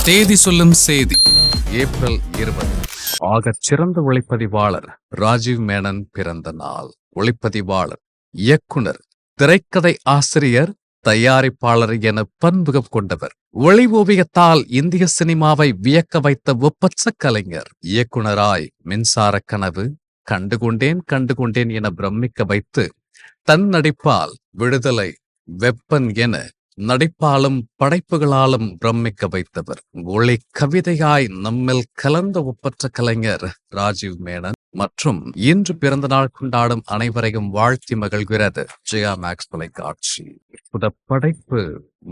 தேதி சொல்லும் செய்தி ஏப்ரல் 20. ஆகச் சிறந்த ஒளிப்பதிவாளர் ராஜீவ் மேனன் பிறந்த நாள். ஒளிப்பதிவாளர், இயக்குனர், திரைக்கதை ஆசிரியர், தயாரிப்பாளர் என பன்முகம் கொண்டவர். ஒளி ஓவியத்தால் இந்திய சினிமாவை வியக்க வைத்த ஒப்பற்ற கலைஞர். இயக்குனராய் மின்சார கனவு, கண்டுகொண்டேன் என பிரமிக்க வைத்து, தன் நடிப்பால் விடுதலை, வெப்பன் என நடிப்பாலும் படைப்புகளாலும் பிரமிக்க வைத்தவர். ஒளி கவிதையாய் நம்மில் கலந்த ஒப்பற்ற கலைஞர் ராஜீவ் மேனன். மற்றும் இன்று பிறந்த நாள் கொண்டாடும் அனைவரையும் வாழ்த்தி மகிழ்கிறது ஜெயா மேக்ஸ் தொலைக்காட்சி. படைப்பு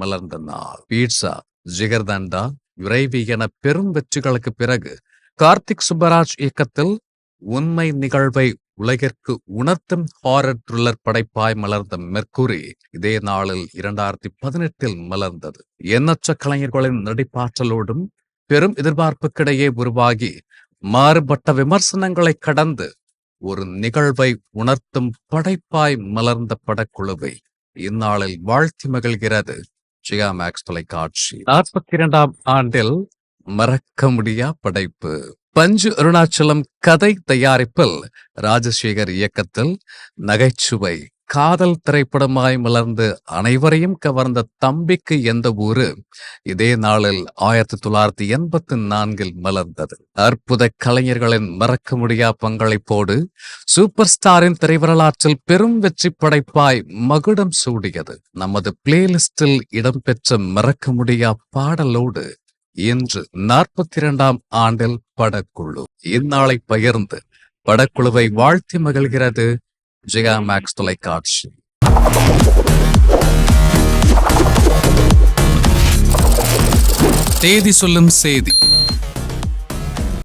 மலர்ந்த நாள். பீட்சா, ஜிகர்தண்டா, விரைவி என பெரும் வெற்றிகளுக்கு பிறகு கார்த்திக் சுப்பராஜ் இயக்கத்தில் உண்மை நிகழ்வை உலகிற்கு உணர்த்தும் ஹாரர் த்ரில்லர் படைப்பாய் மலர்ந்த மெர்க்குரி இதே நாளில் 2018 மலர்ந்தது. எண்ணற்ற கலைஞர்களின் நடிப்பாற்றலோடும் பெரும் எதிர்பார்ப்புக்கிடையே உருவாகி மாறுபட்ட விமர்சனங்களை கடந்து ஒரு நிகழ்வை உணர்த்தும் படைப்பாய் மலர்ந்த படக்குழுவை இந்நாளில் வாழ்த்தி மகிழ்கிறது ஜெயா மேக்ஸ் தொலைக்காட்சி. 42ஆம் ஆண்டில் மறக்க முடியா படைப்பு. பஞ்சு அருணாச்சலம் கதை தயாரிப்பில் ராஜசேகர் இயக்கத்தில் நகைச்சுவை காதல் திரைப்படமாய் மலர்ந்து அனைவரையும் கவர்ந்த தம்பிக்கு எந்த ஊரு இதே நாளில் 1984 மலர்ந்தது. அற்புத கலைஞர்களின் மறக்க முடியா பங்களிப்போடு சூப்பர் ஸ்டாரின் திரைவரலாற்றில் பெரும் வெற்றி படைப்பாய் மகுடம் சூடியது. நமது பிளேலிஸ்டில் இடம்பெற்ற மறக்க முடியா பாடலோடு இன்று 42ஆம் ஆண்டில் படக்குழு இந்நாளை பகிர்ந்து படக்குழுவை வாழ்த்தி மகிழ்கிறது ஜெயா மேக்ஸ் தொலைக்காட்சி. தேதி சொல்லும் செய்தி